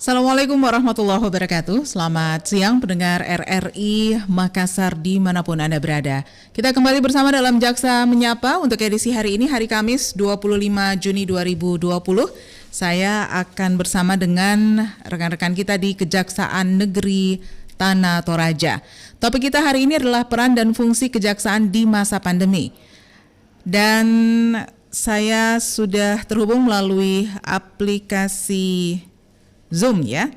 Assalamualaikum warahmatullahi wabarakatuh. Selamat siang pendengar RRI Makassar dimanapun Anda berada. Kita kembali bersama dalam Jaksa Menyapa untuk edisi hari ini, hari Kamis 25 Juni 2020. Saya akan bersama dengan rekan-rekan kita di Kejaksaan Negeri Tanah Toraja. Topik kita hari ini adalah peran dan fungsi kejaksaan di masa pandemi. Dan saya sudah terhubung melalui aplikasi Zoom ya,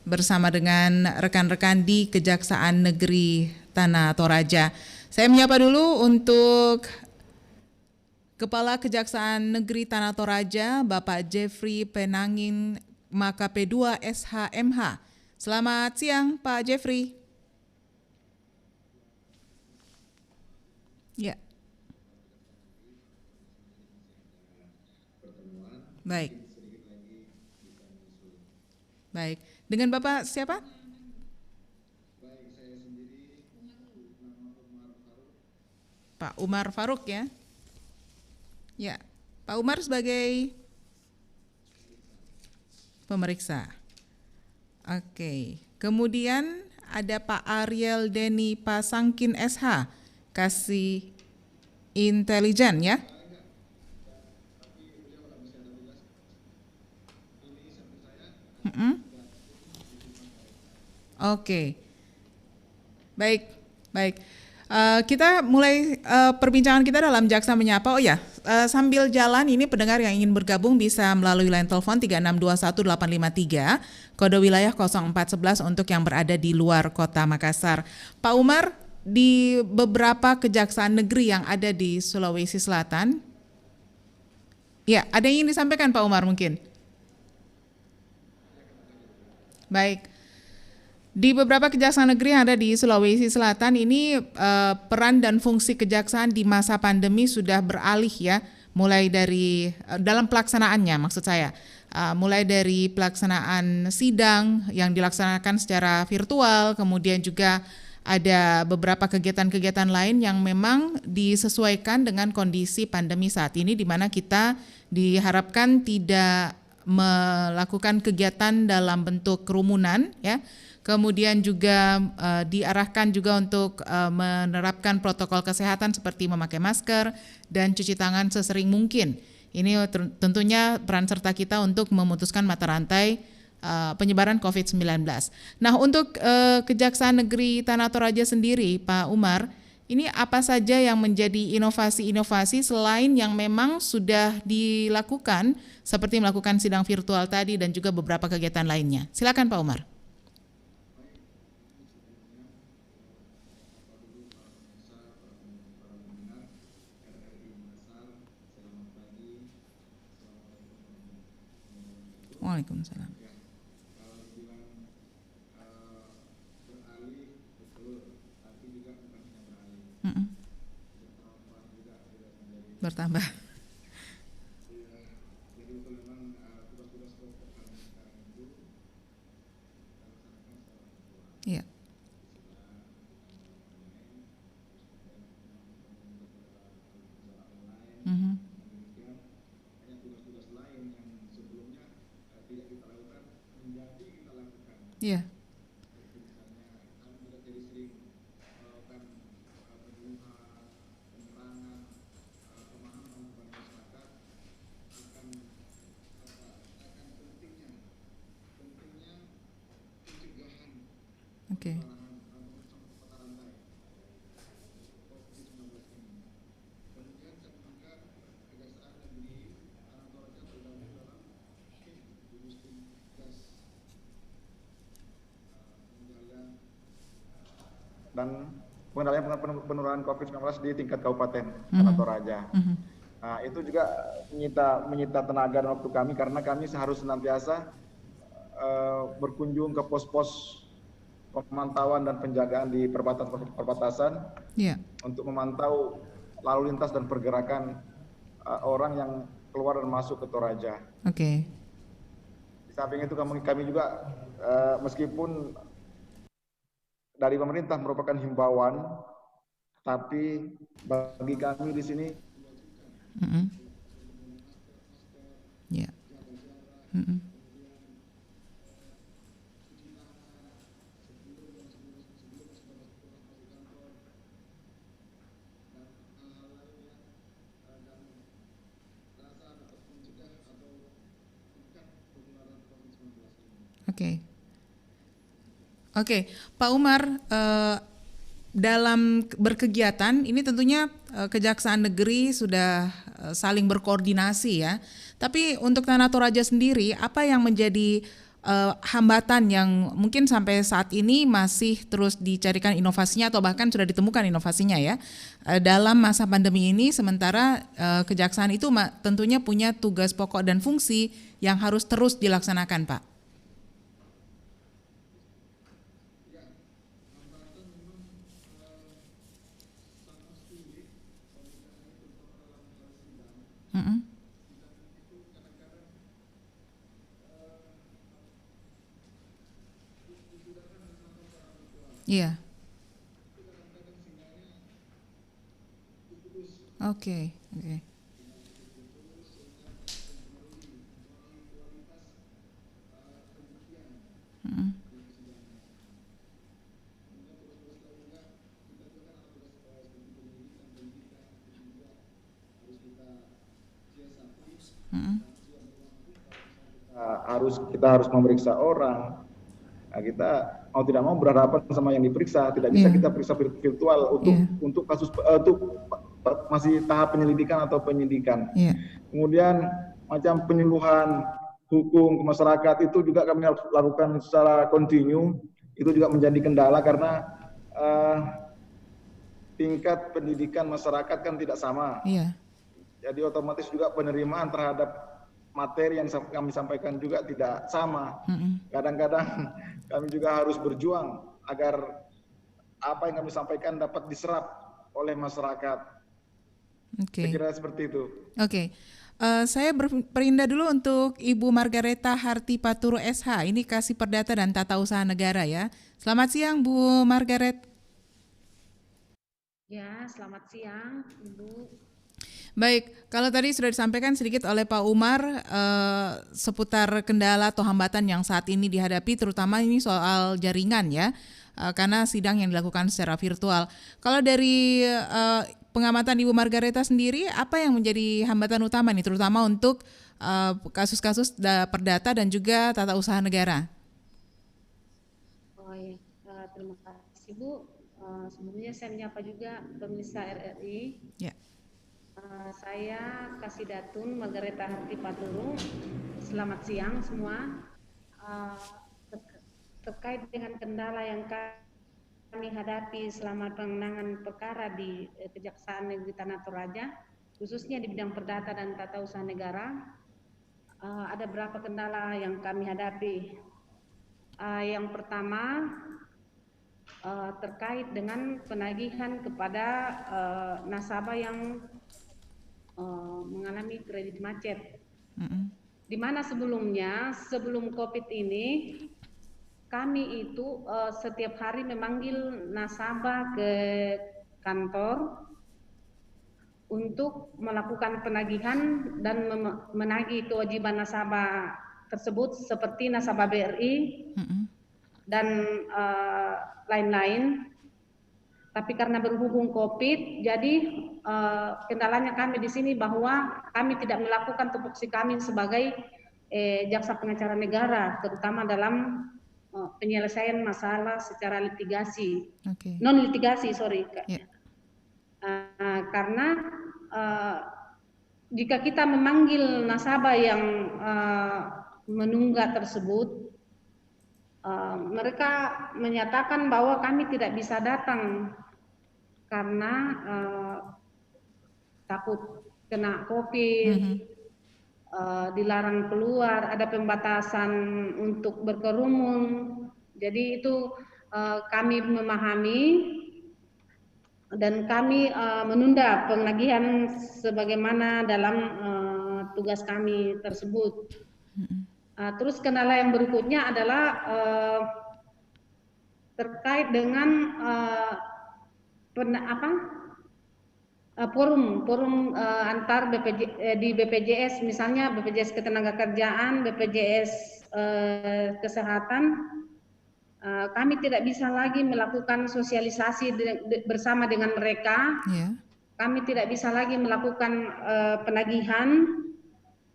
bersama dengan rekan-rekan di Kejaksaan Negeri Tanah Toraja. Saya menyapa dulu untuk Kepala Kejaksaan Negeri Tanah Toraja, Bapak Jeffrey Penangin MKP2 SHMH. Selamat siang Pak Jeffrey. Ya. Baik. Baik, dengan Bapak siapa? Baik, saya sendiri Pak Umar Faruk ya. Ya, Pak Umar sebagai pemeriksa. Oke, kemudian ada Pak Ariel Denny Pasangkin SH, kasih intelijen ya. Oke, baik. Kita mulai perbincangan kita dalam Jaksa Menyapa. Oh ya, sambil jalan ini pendengar yang ingin bergabung bisa melalui line telepon 3621-853, kode wilayah 0411 untuk yang berada di luar kota Makassar. Pak Umar, di beberapa kejaksaan negeri yang ada di Sulawesi Selatan, ya ada yang ingin disampaikan Pak Umar mungkin? Baik. Di beberapa kejaksaan negeri yang ada di Sulawesi Selatan ini peran dan fungsi kejaksaan di masa pandemi sudah beralih ya, mulai dari dalam pelaksanaannya maksud saya, mulai dari pelaksanaan sidang yang dilaksanakan secara virtual, kemudian juga ada beberapa kegiatan-kegiatan lain yang memang disesuaikan dengan kondisi pandemi saat ini, di mana kita diharapkan tidak melakukan kegiatan dalam bentuk kerumunan ya. Kemudian juga diarahkan juga untuk menerapkan protokol kesehatan seperti memakai masker dan cuci tangan sesering mungkin. Ini tentunya peran serta kita untuk memutuskan mata rantai penyebaran COVID-19. Nah, untuk Kejaksaan Negeri Tanah Toraja sendiri, Pak Umar, ini apa saja yang menjadi inovasi-inovasi selain yang memang sudah dilakukan seperti melakukan sidang virtual tadi dan juga beberapa kegiatan lainnya. Silakan Pak Umar. Waalaikumsalam. Bertambah. Iya. Iya. Oke. Dan pengendalian penurunan COVID-19 di tingkat kabupaten Tanah Toraja. Nah, itu juga menyita tenaga dan waktu kami karena kami harus senantiasa berkunjung ke pos-pos pemantauan dan penjagaan di perbatasan untuk memantau lalu lintas dan pergerakan orang yang keluar dan masuk ke Toraja. Oke. Di samping itu kami juga meskipun dari pemerintah merupakan himbauan, tapi bagi kami di sini Oke. Oke, Pak Umar, dalam berkegiatan ini tentunya Kejaksaan Negeri sudah saling berkoordinasi ya. Tapi untuk Tanah Toraja sendiri, apa yang menjadi hambatan yang mungkin sampai saat ini masih terus dicarikan inovasinya atau bahkan sudah ditemukan inovasinya ya dalam masa pandemi ini, sementara Kejaksaan itu tentunya punya tugas pokok dan fungsi yang harus terus dilaksanakan, Pak. Mm-mm. Iya. Oke, oke. Mm-mm. Mm-mm. Kita harus memeriksa orang. Nah, kita mau tidak mau berhadapan sama yang diperiksa. Tidak bisa kita periksa virtual untuk kasus untuk masih tahap penyelidikan atau penyidikan. Kemudian macam penyuluhan hukum ke masyarakat itu juga kami harus lakukan secara kontinu. Itu juga menjadi kendala karena tingkat pendidikan masyarakat kan tidak sama. Jadi otomatis juga penerimaan terhadap materi yang kami sampaikan juga tidak sama. Kadang-kadang kami juga harus berjuang agar apa yang kami sampaikan dapat diserap oleh masyarakat. Saya kira seperti itu. Oke. Saya berpindah dulu untuk Ibu Margareta Harti Paturu SH. Ini Kasih Perdata dan Tata Usaha Negara ya. Selamat siang Bu Margaret. Ya, selamat siang Ibu. Baik, kalau tadi sudah disampaikan sedikit oleh Pak Umar seputar kendala atau hambatan yang saat ini dihadapi, terutama ini soal jaringan ya, karena sidang yang dilakukan secara virtual. Kalau dari pengamatan Ibu Margareta sendiri, apa yang menjadi hambatan utama nih, terutama untuk kasus-kasus perdata dan juga tata usaha negara? Oh ya, terima kasih Bu. Sebelumnya saya menyapa juga pemirsa RRI. Ya. Saya Kasih Datun Margareta Harti Paturu. Selamat siang semua. Terkait dengan kendala yang kami hadapi selama penanganan perkara di Kejaksaan Negeri Tanah Toraja, khususnya di bidang perdata dan tata usaha negara, ada beberapa kendala yang kami hadapi. Yang pertama terkait dengan penagihan kepada nasabah yang mengalami kredit macet. Di mana sebelumnya, sebelum COVID ini, kami itu setiap hari memanggil nasabah ke kantor untuk melakukan penagihan dan menagih kewajiban nasabah tersebut seperti nasabah BRI dan lain-lain. Tapi karena berhubung COVID, jadi kendalanya kami di sini bahwa kami tidak melakukan tupoksi kami sebagai jaksa pengacara negara, terutama dalam penyelesaian masalah secara litigasi, non litigasi, karena jika kita memanggil nasabah yang menunggak tersebut, mereka menyatakan bahwa kami tidak bisa datang karena takut kena COVID, dilarang keluar, ada pembatasan untuk berkerumun. Jadi itu kami memahami dan kami menunda penagihan sebagaimana dalam tugas kami tersebut. Terus kendala yang berikutnya adalah terkait dengan forum antar di BPJS, misalnya BPJS Ketenagakerjaan, BPJS Kesehatan, kami tidak bisa lagi melakukan sosialisasi bersama dengan mereka. Kami tidak bisa lagi melakukan penagihan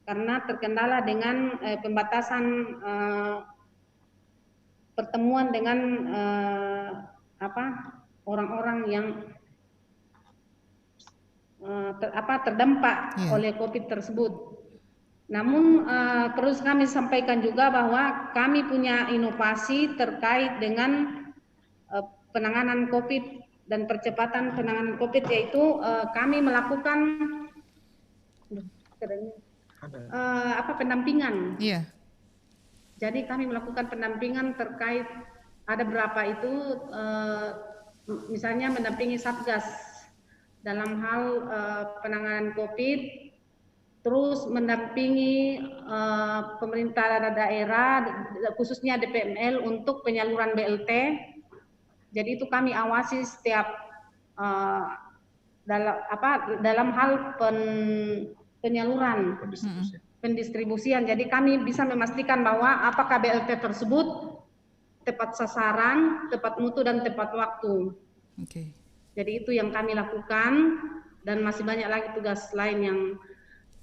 karena terkendala dengan pembatasan pertemuan dengan orang-orang yang terdampak oleh COVID tersebut. Namun terus kami sampaikan juga bahwa kami punya inovasi terkait dengan penanganan COVID dan percepatan penanganan COVID, yaitu kami melakukan pendampingan. Iya. Jadi kami melakukan pendampingan terkait ada berapa itu misalnya mendampingi Satgas dalam hal penanganan COVID, terus mendampingi pemerintah daerah khususnya DPML untuk penyaluran BLT. Jadi itu kami awasi setiap dalam hal penyaluran pendistribusian. Jadi kami bisa memastikan bahwa apakah BLT tersebut tepat sasaran, tepat mutu dan tepat waktu. Okay. Jadi itu yang kami lakukan, dan masih banyak lagi tugas lain yang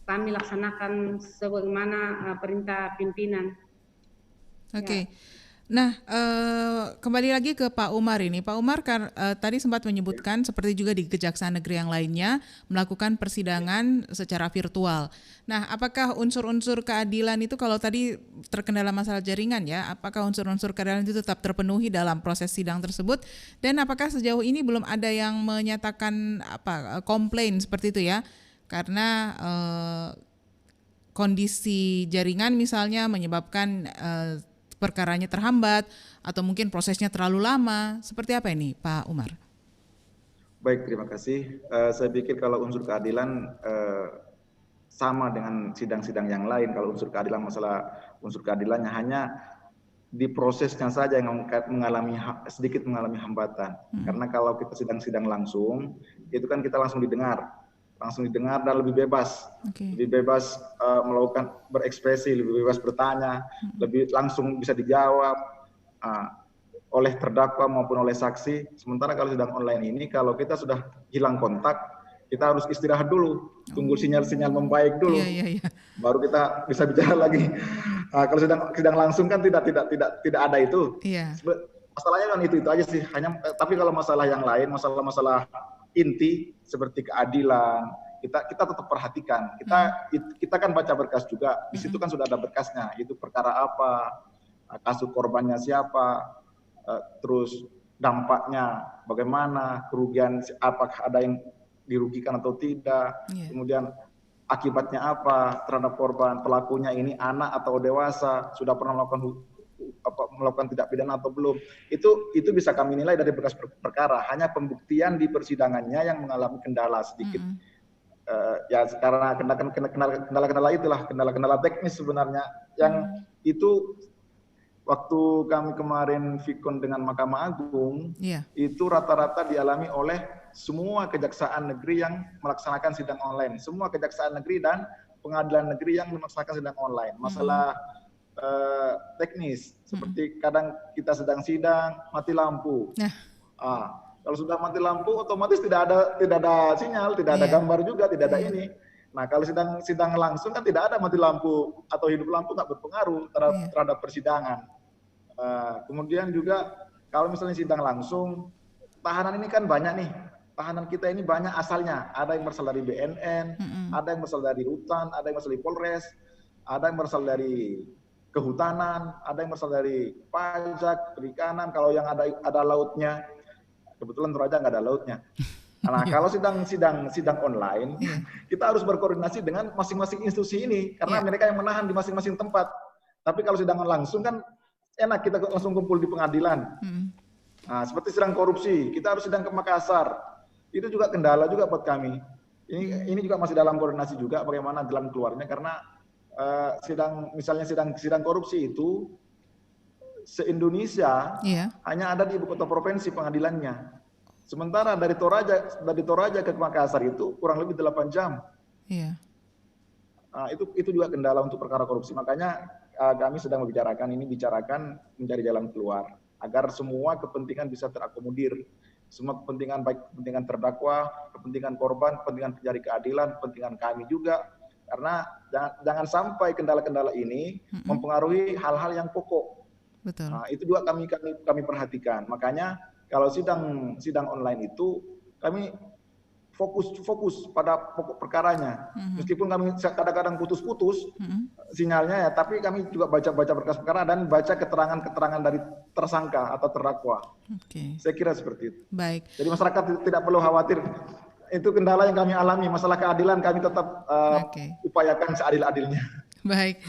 kami laksanakan sebagaimana perintah pimpinan. Oke. Okay. Nah, kembali lagi ke Pak Umar ini. Pak Umar tadi sempat menyebutkan seperti juga di Kejaksaan Negeri yang lainnya melakukan persidangan secara virtual. Nah, apakah unsur-unsur keadilan itu kalau tadi terkendala masalah jaringan ya, apakah unsur-unsur keadilan itu tetap terpenuhi dalam proses sidang tersebut? Dan apakah sejauh ini belum ada yang menyatakan komplain seperti itu ya? Karena kondisi jaringan misalnya menyebabkan perkaranya terhambat atau mungkin prosesnya terlalu lama. Seperti apa ini Pak Umar? Baik, terima kasih. Saya pikir kalau unsur keadilan sama dengan sidang-sidang yang lain. Kalau unsur keadilan, masalah unsur keadilannya hanya di prosesnya saja yang sedikit mengalami hambatan. Karena kalau kita sidang-sidang langsung, itu kan kita langsung didengar dan lebih bebas, lebih bebas melakukan berekspresi, lebih bebas bertanya, lebih langsung bisa dijawab oleh terdakwa maupun oleh saksi. Sementara kalau sidang online ini, kalau kita sudah hilang kontak, kita harus istirahat dulu, tunggu sinyal-sinyal membaik dulu, baru kita bisa bicara lagi. Kalau sidang langsung kan tidak ada itu. Masalahnya kan itu aja sih. Tapi kalau masalah yang lain, masalah inti seperti keadilan, kita tetap perhatikan. Kita kan baca berkas juga, di situ kan sudah ada berkasnya, itu perkara apa, kasus korbannya siapa, terus dampaknya bagaimana, kerugian apakah ada yang dirugikan atau tidak, kemudian akibatnya apa terhadap korban, pelakunya ini anak atau dewasa, sudah pernah melakukan tidak pidana atau belum, itu bisa kami nilai dari berkas perkara. Hanya pembuktian di persidangannya yang mengalami kendala sedikit. Ya karena kendala itulah kendala teknis sebenarnya yang itu waktu kami kemarin vikon dengan Mahkamah Agung, itu rata-rata dialami oleh semua kejaksaan negeri yang melaksanakan sidang online, semua kejaksaan negeri dan pengadilan negeri yang melaksanakan sidang online. Masalah teknis, seperti kadang kita sedang sidang mati lampu. Kalau sudah mati lampu, otomatis tidak ada sinyal, tidak ada gambar juga, tidak ada ini. Nah, kalau sidang langsung kan tidak ada mati lampu atau hidup lampu, nggak berpengaruh terhadap persidangan. Kemudian juga kalau misalnya sidang langsung, tahanan ini kan banyak nih. Tahanan kita ini banyak asalnya. Ada yang berasal dari BNN, ada yang berasal dari Rutan, ada yang berasal dari Polres, ada yang berasal dari Kehutanan, ada yang berasal dari pajak, perikanan. Kalau yang ada lautnya, kebetulan Toraja nggak ada lautnya. Nah, kalau sidang online, kita harus berkoordinasi dengan masing-masing institusi ini, karena mereka yang menahan di masing-masing tempat. Tapi kalau sidang langsung kan enak, kita langsung kumpul di pengadilan. Nah, seperti sidang korupsi, kita harus sidang ke Makassar. Itu juga kendala juga buat kami. Ini juga masih dalam koordinasi juga bagaimana jalan keluarnya, karena sidang korupsi itu se-Indonesia hanya ada di ibu kota provinsi pengadilannya. Sementara dari Toraja ke Makassar itu kurang lebih 8 jam. Itu juga kendala untuk perkara korupsi. Makanya kami sedang bicarakan mencari jalan keluar agar semua kepentingan bisa terakomodir. Semua kepentingan, baik kepentingan terdakwa, kepentingan korban, kepentingan pencari keadilan, kepentingan kami juga. Karena jangan sampai kendala-kendala ini mempengaruhi hal-hal yang pokok. betul. Nah, itu juga kami perhatikan. Makanya kalau sidang online itu kami fokus pada pokok perkaranya. Meskipun kami kadang-kadang putus-putus sinyalnya ya, tapi kami juga baca berkas perkara dan baca keterangan-keterangan dari tersangka atau terdakwa. Oke. Saya kira seperti itu. Baik. Jadi masyarakat tidak perlu khawatir. Itu kendala yang kami alami, masalah keadilan kami tetap upayakan seadil-adilnya. Baik,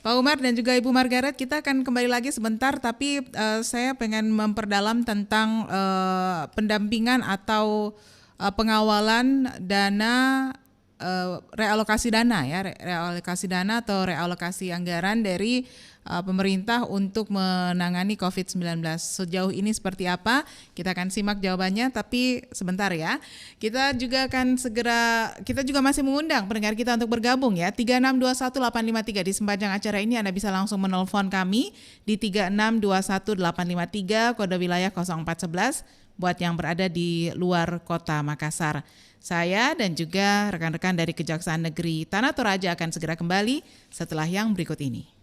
Pak Umar dan juga Ibu Margaret, kita akan kembali lagi sebentar, tapi saya pengen memperdalam tentang pendampingan atau pengawalan dana, realokasi dana ya, realokasi dana atau realokasi anggaran dari pemerintah untuk menangani COVID-19. Sejauh ini seperti apa? Kita akan simak jawabannya, tapi sebentar ya. Kita juga masih mengundang pendengar kita untuk bergabung ya. 3621853 di sepanjang acara ini Anda bisa langsung menelpon kami di 3621853 kode wilayah 0411 buat yang berada di luar kota Makassar. Saya dan juga rekan-rekan dari Kejaksaan Negeri Tanah Toraja akan segera kembali setelah yang berikut ini.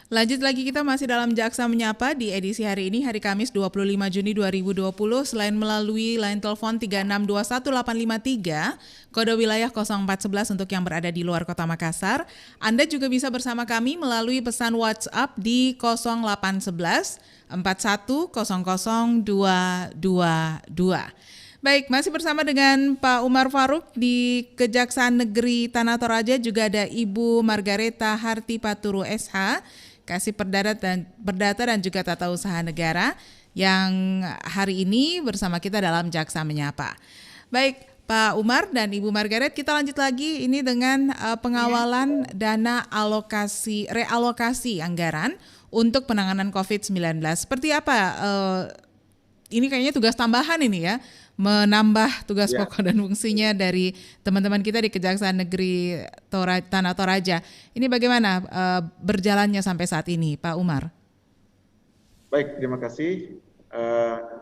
Lanjut lagi, kita masih dalam Jaksa Menyapa di edisi hari ini, hari Kamis 25 Juni 2020. Selain melalui line telepon 3621853 kode wilayah 0411 untuk yang berada di luar kota Makassar, Anda juga bisa bersama kami melalui pesan WhatsApp di 0811 4100 222. Baik, masih bersama dengan Pak Umar Faruk di Kejaksaan Negeri Tanah Toraja, juga ada Ibu Margareta Hartipaturu SH, Kasih Perdata dan juga Tata Usaha Negara, yang hari ini bersama kita dalam Jaksa Menyapa. Baik, Pak Umar dan Ibu Margaret, kita lanjut lagi ini dengan pengawalan dana realokasi anggaran untuk penanganan COVID-19. Seperti apa? Ini kayaknya tugas tambahan ini ya, menambah tugas pokok dan fungsinya dari teman-teman kita di Kejaksaan Negeri Tanah Toraja. Ini bagaimana berjalannya sampai saat ini, Pak Umar? Baik, terima kasih.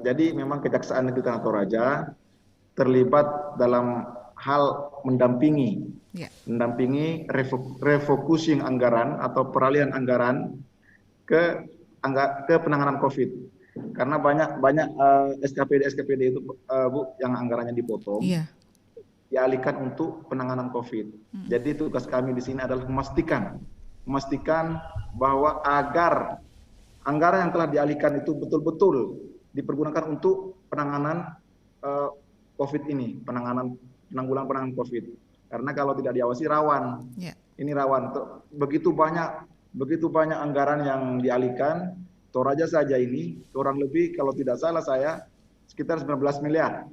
Jadi memang Kejaksaan Negeri Tanah Toraja terlibat dalam hal mendampingi refocusing anggaran atau peralihan anggaran ke ke penanganan COVID. Karena banyak SKPD itu Bu yang anggarannya dipotong, dialihkan untuk penanganan COVID. Jadi tugas kami di sini adalah memastikan bahwa agar anggaran yang telah dialihkan itu betul-betul dipergunakan untuk penanganan COVID ini, penanggulangan COVID. Karena kalau tidak diawasi rawan. Ini rawan. Begitu banyak anggaran yang dialihkan. Toraja saja ini kurang lebih kalau tidak salah saya sekitar 19 miliar.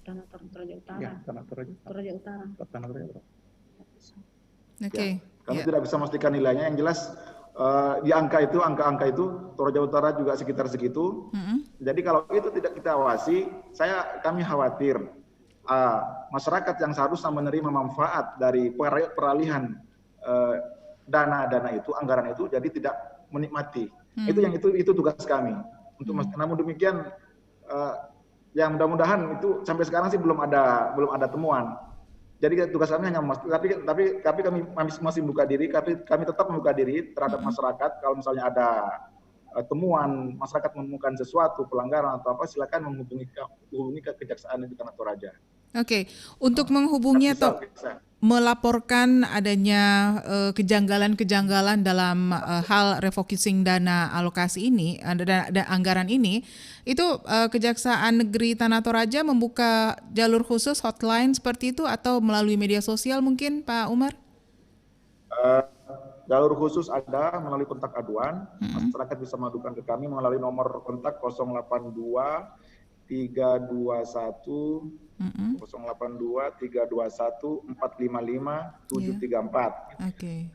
Tanah Toraja Utara. Ya, Tanah Toraja Utara. Oke. Kami tidak bisa memastikan nilainya. Yang jelas di angka itu Toraja Utara juga sekitar segitu. Jadi kalau itu tidak kita awasi, kami khawatir masyarakat yang seharusnya menerima manfaat dari peralihan dana itu, anggaran itu, jadi tidak menikmati. Itu tugas kami. Namun demikian, ya mudah-mudahan itu sampai sekarang sih belum ada temuan. Jadi tugas kami hanya tapi kami masih membuka diri, kami tetap membuka diri terhadap masyarakat. Kalau misalnya ada temuan masyarakat menemukan sesuatu pelanggaran atau apa, silakan menghubungi ke Kejaksaan Negeri Tanah Toraja. Oke, untuk menghubungi atau melaporkan adanya kejanggalan-kejanggalan dalam hal refocusing dana alokasi ini, ada anggaran ini, itu Kejaksaan Negeri Tanah Toraja membuka jalur khusus hotline seperti itu atau melalui media sosial mungkin, Pak Umar? Jalur khusus ada melalui kontak aduan, masyarakat bisa mengadukan ke kami melalui nomor kontak 082 321 455 734. Oke.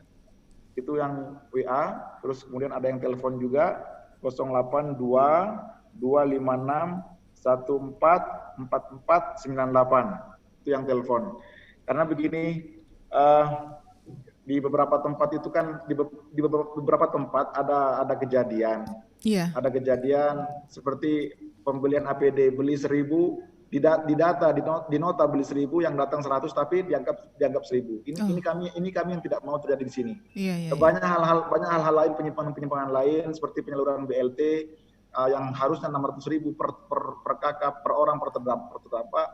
Itu yang WA, terus kemudian ada yang telepon juga 082 256 144498. Itu yang telepon. Karena begini, di beberapa tempat itu kan di beberapa tempat ada kejadian. Ada kejadian seperti pembelian APD beli 1.000, di nota beli 1.000, yang datang 100 tapi dianggap 1.000. Ini kami yang tidak mau terjadi di sini. Banyak hal-hal lain, penyimpangan lain seperti penyaluran BLT yang harusnya 600.000 per kakak, per orang, per terdampak.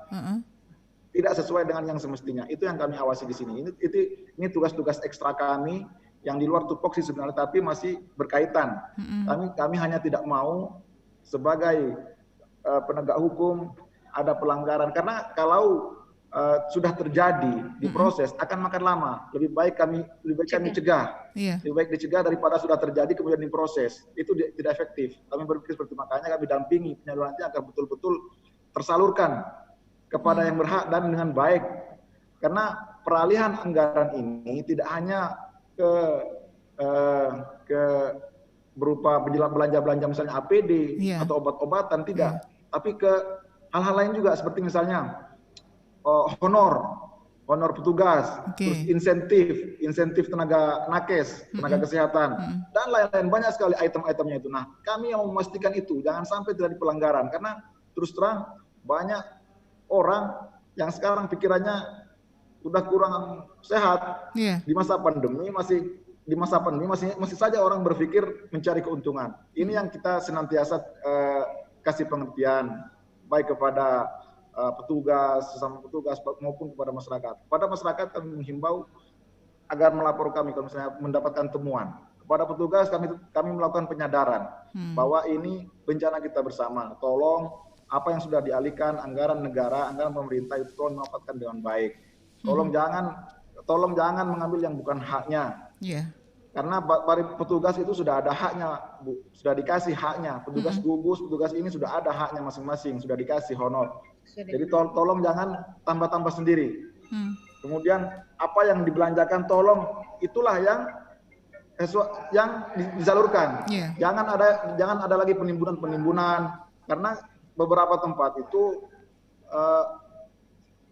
Tidak sesuai dengan yang semestinya. Itu yang kami awasi di sini. Ini tugas-tugas ekstra kami yang di luar tupoksi sebenarnya, tapi masih berkaitan. Kami hanya tidak mau sebagai penegak hukum ada pelanggaran, karena kalau sudah terjadi di proses akan makan lama. Lebih baik kami cegah. Lebih baik dicegah daripada sudah terjadi kemudian diproses. Itu tidak efektif. Kami berpikir seperti makanya kami dampingi penyalurannya agar betul-betul tersalurkan kepada yang berhak dan dengan baik. Karena peralihan anggaran ini tidak hanya ke berupa belanja-belanja misalnya APD atau obat-obatan, tidak, tapi ke hal-hal lain juga seperti misalnya honor petugas, terus insentif tenaga nakes, tenaga kesehatan, dan lain-lain, banyak sekali item-itemnya itu. Nah, kami yang memastikan itu jangan sampai terjadi pelanggaran, karena terus terang banyak orang yang sekarang pikirannya sudah kurang sehat. Di masa pandemi masih saja orang berpikir mencari keuntungan. Ini yang kita senantiasa kasih pengertian baik kepada sesama petugas maupun kepada masyarakat. Kepada masyarakat kami menghimbau agar melapor kami kalau misalnya mendapatkan temuan. Kepada petugas kami melakukan penyadaran bahwa ini bencana kita bersama. Tolong apa yang sudah dialihkan anggaran negara, anggaran pemerintah itu tolong dimanfaatkan dengan baik. Tolong jangan mengambil yang bukan haknya. Karena petugas itu sudah ada haknya, Bu. Sudah dikasih haknya. Petugas gugus, petugas ini sudah ada haknya masing-masing, sudah dikasih honor. Jadi tolong jangan tambah-tambah sendiri. Kemudian apa yang dibelanjakan tolong itulah yang disalurkan. Jangan ada lagi penimbunan, karena beberapa tempat itu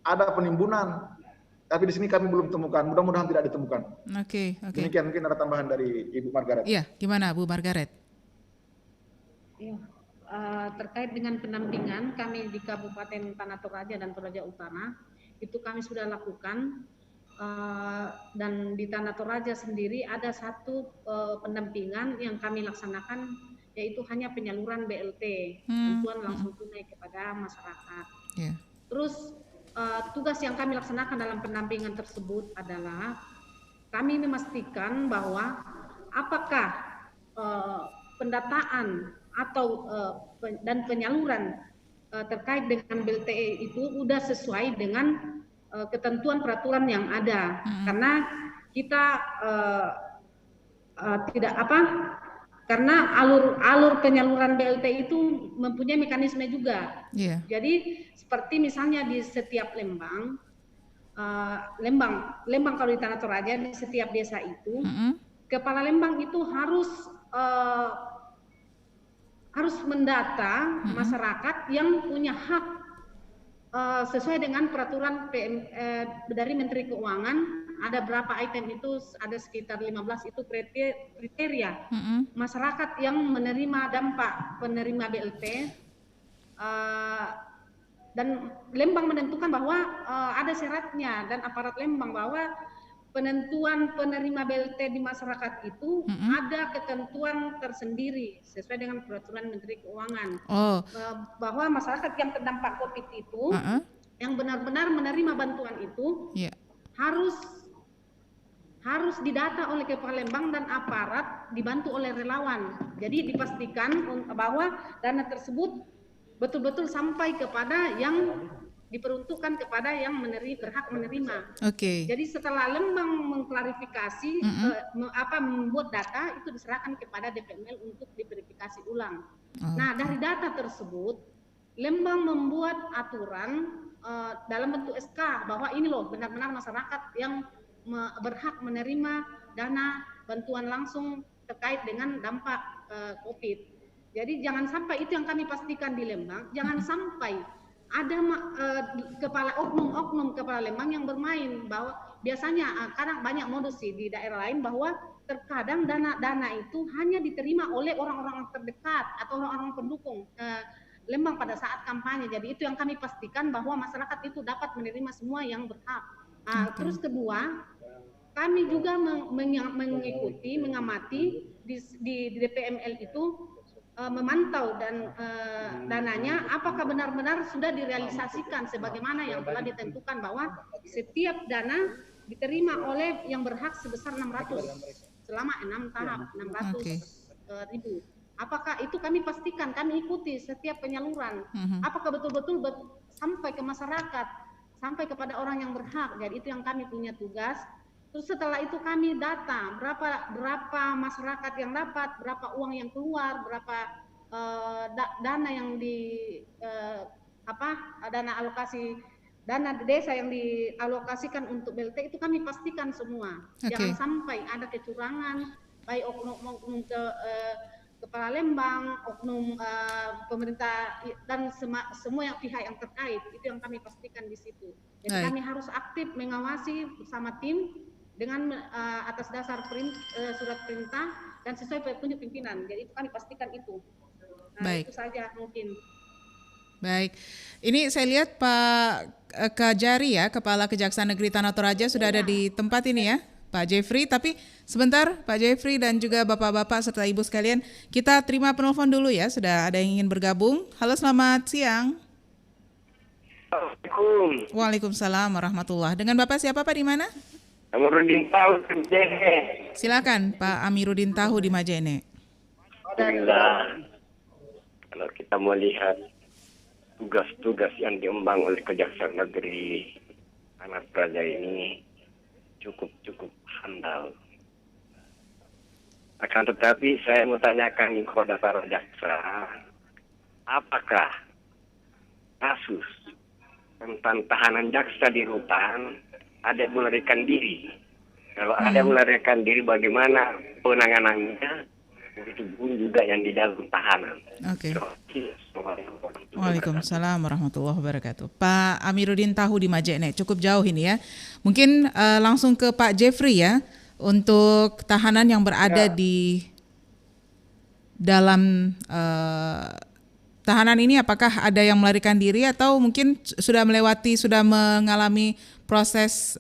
ada penimbunan, tapi di sini kami belum temukan. Mudah-mudahan tidak ditemukan. Oke. Demikian, mungkin ada tambahan dari Ibu Margaret. Iya, gimana Bu Margaret? Iya, terkait dengan pendampingan kami di Kabupaten Tanah Toraja dan Toraja Utara, itu kami sudah lakukan dan di Tanah Toraja sendiri ada satu pendampingan yang kami laksanakan, yaitu hanya penyaluran BLT, bantuan langsung tunai kepada masyarakat. Terus tugas yang kami laksanakan dalam pendampingan tersebut adalah kami memastikan bahwa apakah pendataan atau dan penyaluran terkait dengan BLT itu sudah sesuai dengan ketentuan peraturan yang ada, karena kita tidak karena alur penyaluran BLT itu mempunyai mekanisme juga. Jadi seperti misalnya di setiap Lembang kalau di Tanah Toraja di setiap desa itu kepala Lembang itu harus mendata masyarakat yang punya hak sesuai dengan peraturan dari Menteri Keuangan. Ada berapa item itu, ada sekitar 15 itu kriteria masyarakat yang menerima dampak penerima BLT, dan Lembang menentukan bahwa ada syaratnya, dan aparat Lembang bahwa penentuan penerima BLT di masyarakat itu ada ketentuan tersendiri sesuai dengan peraturan Menteri Keuangan, bahwa masyarakat yang terdampak COVID itu yang benar-benar menerima bantuan itu harus didata oleh Kepala Lembang dan aparat dibantu oleh relawan. Jadi dipastikan bahwa dana tersebut betul-betul sampai kepada yang diperuntukkan kepada yang berhak menerima. Jadi setelah Lembang mengklarifikasi, membuat data itu diserahkan kepada DPML untuk diverifikasi ulang. Nah, dari data tersebut Lembang membuat aturan dalam bentuk SK bahwa ini loh benar-benar masyarakat yang berhak menerima dana bantuan langsung terkait dengan dampak COVID. Jadi jangan sampai, itu yang kami pastikan di Lembang, jangan sampai ada kepala oknum kepala Lembang yang bermain, bahwa biasanya kadang banyak modus sih di daerah lain bahwa terkadang dana itu hanya diterima oleh orang-orang terdekat atau orang-orang pendukung Lembang pada saat kampanye. Jadi itu yang kami pastikan bahwa masyarakat itu dapat menerima semua yang berhak. Terus kedua, kami juga mengikuti, mengamati di DPML itu, memantau dan dananya apakah benar-benar sudah direalisasikan sebagaimana yang telah ditentukan, bahwa setiap dana diterima oleh yang berhak sebesar 600 selama 6 tahap, 600.000. Apakah itu kami pastikan, kami ikuti setiap penyaluran, apakah betul-betul sampai ke masyarakat, sampai kepada orang yang berhak. Jadi itu yang kami punya tugas. Terus setelah itu kami data berapa masyarakat yang dapat, berapa uang yang keluar, berapa dana yang dana alokasi dana desa yang dialokasikan untuk BLT itu kami pastikan semua. Jangan sampai ada kecurangan, baik oknum kepala Lembang, oknum pemerintah dan semua yang pihak yang terkait, itu yang kami pastikan di situ. Jadi kami harus aktif mengawasi bersama tim dengan atas dasar surat perintah dan sesuai petunjuk pimpinan. Jadi itu kami pastikan itu. Itu saja mungkin. Baik, ini saya lihat Pak Kajari ya, Kepala Kejaksaan Negeri Tanah Toraja sudah ada di tempat ini ya, Pak Jeffrey. Tapi sebentar Pak Jeffrey dan juga Bapak-Bapak serta Ibu sekalian, kita terima penelpon dulu ya, sudah ada yang ingin bergabung. Halo, selamat siang. Assalamualaikum. Waalaikumsalam warahmatullahi. Dengan Bapak siapa Pak, di mana? Amiruddin Tahu di Majene. Silakan Pak Amiruddin Tahu di Majene. Alhamdulillah. Kalau kita melihat tugas-tugas yang diemban oleh Kejaksaan Negeri Tanah Toraja ini cukup handal. Akan tetapi saya mau tanyakan kepada para jaksa, apakah kasus tentang tahanan jaksa di rutan ada yang melarikan diri? Kalau ada yang melarikan diri, bagaimana penanganannya? Begitu pun juga yang di dalam tahanan. Waalaikumsalam warahmatullahi wabarakatuh. Pak Amiruddin Tahu di Majene, cukup jauh ini ya. Mungkin langsung ke Pak Jeffrey ya, untuk tahanan yang berada di dalam tahanan ini apakah ada yang melarikan diri atau mungkin sudah mengalami proses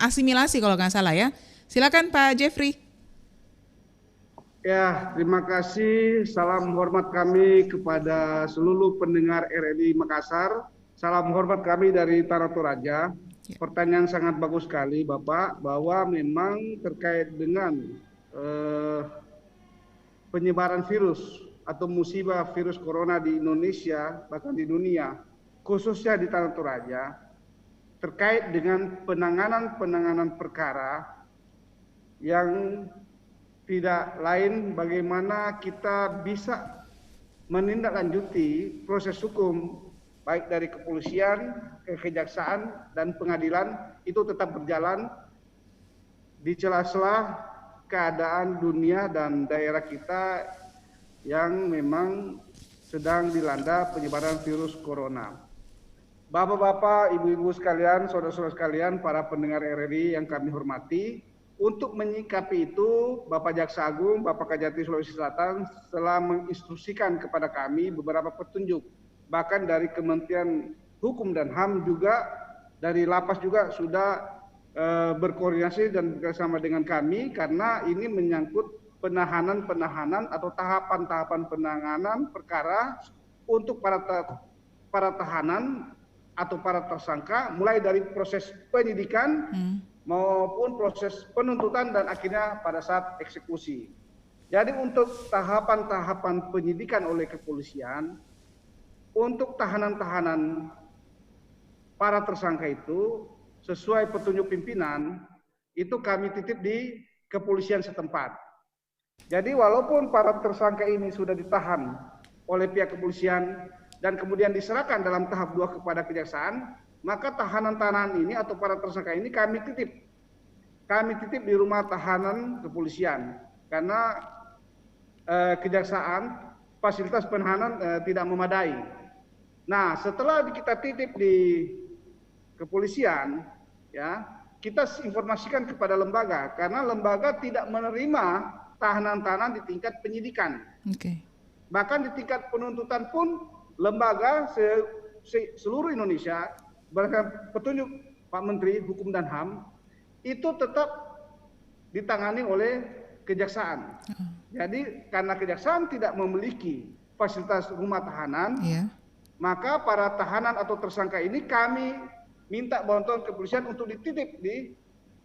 asimilasi kalau nggak salah ya. Silakan Pak Jeffrey. Ya, terima kasih. Salam hormat kami kepada seluruh pendengar RRI Makassar. Salam hormat kami dari Tanah Toraja. Pertanyaan sangat bagus sekali Bapak, bahwa memang terkait dengan penyebaran virus atau musibah virus corona di Indonesia, bahkan di dunia, khususnya di Tanah Toraja, terkait dengan penanganan perkara yang tidak lain bagaimana kita bisa menindaklanjuti proses hukum baik dari kepolisian, kejaksaan dan pengadilan itu tetap berjalan di sela-sela keadaan dunia dan daerah kita yang memang sedang dilanda penyebaran virus corona. Bapak-bapak, ibu-ibu sekalian, saudara-saudara sekalian, para pendengar RRI yang kami hormati, untuk menyikapi itu, Bapak Jaksa Agung, Bapak Kajati Sulawesi Selatan telah menginstruksikan kepada kami beberapa petunjuk. Bahkan dari Kementerian Hukum dan HAM juga, dari Lapas juga sudah berkoordinasi dan bekerjasama dengan kami, karena ini menyangkut penahanan atau tahapan-tahapan penanganan perkara untuk para tahanan atau para tersangka, mulai dari proses penyidikan maupun proses penuntutan dan akhirnya pada saat eksekusi. Jadi untuk tahapan-tahapan penyidikan oleh kepolisian, untuk tahanan-tahanan para tersangka itu sesuai petunjuk pimpinan, itu kami titip di kepolisian setempat. Jadi walaupun para tersangka ini sudah ditahan oleh pihak kepolisian dan kemudian diserahkan dalam tahap 2 kepada kejaksaan, maka tahanan-tahanan ini atau para tersangka ini kami titip di rumah tahanan kepolisian, karena kejaksaan fasilitas penahanan tidak memadai. Nah, setelah kita titip di kepolisian, ya, kita informasikan kepada lembaga, karena lembaga tidak menerima tahanan-tahanan di tingkat penyidikan. Bahkan di tingkat penuntutan pun lembaga seluruh Indonesia berdasarkan petunjuk Pak Menteri Hukum dan HAM itu tetap ditangani oleh kejaksaan. Jadi karena kejaksaan tidak memiliki fasilitas rumah tahanan, maka para tahanan atau tersangka ini kami minta bantuan kepolisian untuk dititip di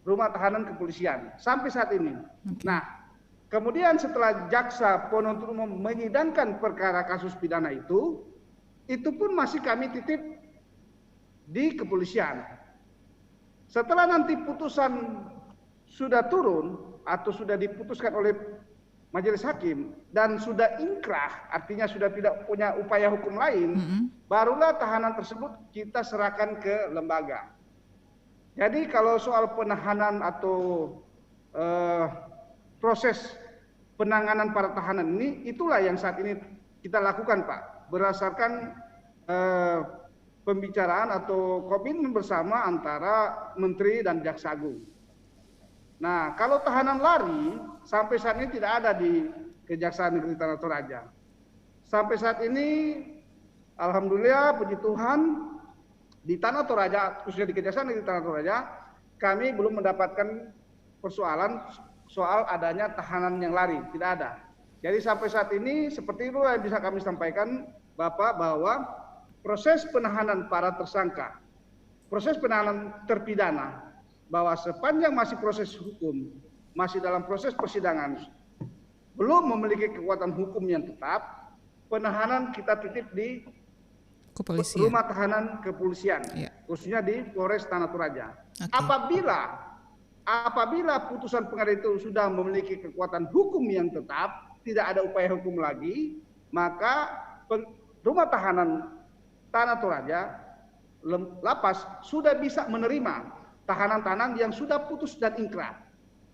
rumah tahanan kepolisian sampai saat ini. Nah, kemudian setelah jaksa penuntut umum menyidangkan perkara kasus pidana itu pun masih kami titip di kepolisian. Setelah nanti putusan sudah turun atau sudah diputuskan oleh majelis hakim dan sudah ingkrah, artinya sudah tidak punya upaya hukum lain, barulah tahanan tersebut kita serahkan ke lembaga. Jadi kalau soal penahanan atau proses penanganan para tahanan ini, itulah yang saat ini kita lakukan Pak, berdasarkan pembicaraan atau komitmen bersama antara Menteri dan Jaksa Agung. Nah, kalau tahanan lari, sampai saat ini tidak ada di Kejaksaan Negeri Tanah Toraja. Sampai saat ini, alhamdulillah, puji Tuhan, di Tanah Toraja, khususnya di Kejaksaan Negeri Tanah Toraja, kami belum mendapatkan persoalan soal adanya tahanan yang lari, tidak ada. Jadi sampai saat ini, seperti itu yang bisa kami sampaikan, Bapak, bahwa proses penahanan para tersangka, proses penahanan terpidana, bahwa sepanjang masih proses hukum, masih dalam proses persidangan, belum memiliki kekuatan hukum yang tetap, penahanan kita titip di kepolisian. Rumah tahanan kepolisian, khususnya di Polres Tanah Toraja. Apabila putusan pengadilan itu sudah memiliki kekuatan hukum yang tetap, tidak ada upaya hukum lagi, maka rumah tahanan Tanah Toraja, lapas sudah bisa menerima tahanan-tahanan yang sudah putus dan ingkrah.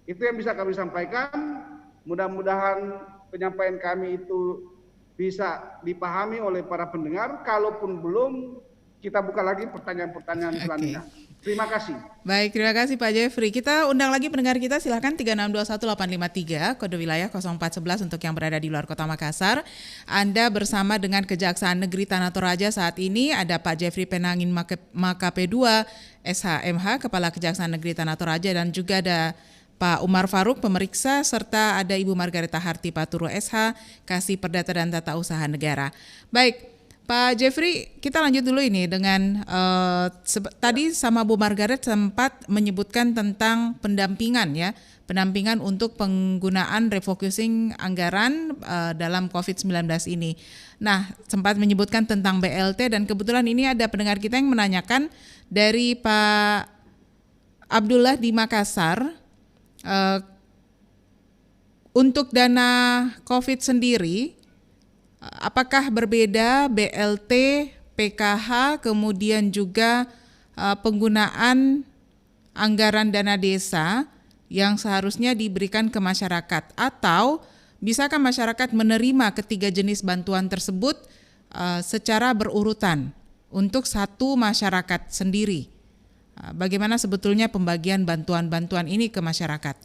Itu yang bisa kami sampaikan. Mudah-mudahan penyampaian kami itu bisa dipahami oleh para pendengar. Kalaupun belum, kita buka lagi pertanyaan-pertanyaan selanjutnya. Terima kasih. Baik, terima kasih Pak Jeffrey. Kita undang lagi pendengar kita, silakan 3621853 kode wilayah 0411 untuk yang berada di luar Kota Makassar. Anda bersama dengan Kejaksaan Negeri Tanah Toraja saat ini ada Pak Jeffrey Penangin Makape2 SHMH, Kepala Kejaksaan Negeri Tanah Toraja, dan juga ada Pak Umar Faruk, pemeriksa, serta ada Ibu Margareta Harti Paturo SH, Kasih Perdata dan Tata Usaha Negara. Baik, Pak Jeffrey, kita lanjut dulu ini dengan tadi sama Bu Margaret sempat menyebutkan tentang pendampingan ya, pendampingan untuk penggunaan refocusing anggaran dalam COVID-19 ini. Nah, sempat menyebutkan tentang BLT dan kebetulan ini ada pendengar kita yang menanyakan dari Pak Abdullah di Makassar, untuk dana COVID sendiri, apakah berbeda BLT, PKH, kemudian juga penggunaan anggaran dana desa yang seharusnya diberikan ke masyarakat, atau bisakah masyarakat menerima ketiga jenis bantuan tersebut secara berurutan untuk satu masyarakat sendiri? Bagaimana sebetulnya pembagian bantuan-bantuan ini ke masyarakat?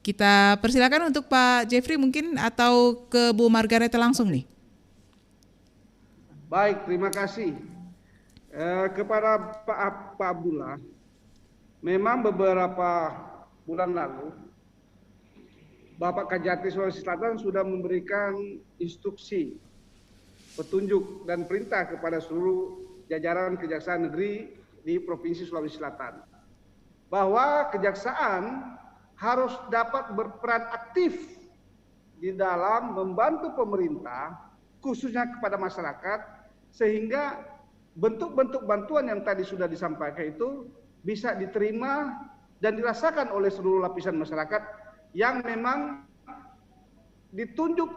Kita persilakan untuk Pak Jeffrey mungkin atau ke Bu Margareta langsung nih. Baik, terima kasih. Kepada Pak Abdullah, memang beberapa bulan lalu Bapak Kajati Sulawesi Selatan sudah memberikan instruksi, petunjuk dan perintah kepada seluruh jajaran Kejaksaan Negeri di Provinsi Sulawesi Selatan bahwa kejaksaan harus dapat berperan aktif di dalam membantu pemerintah, khususnya kepada masyarakat, sehingga bentuk-bentuk bantuan yang tadi sudah disampaikan itu bisa diterima dan dirasakan oleh seluruh lapisan masyarakat yang memang ditunjuk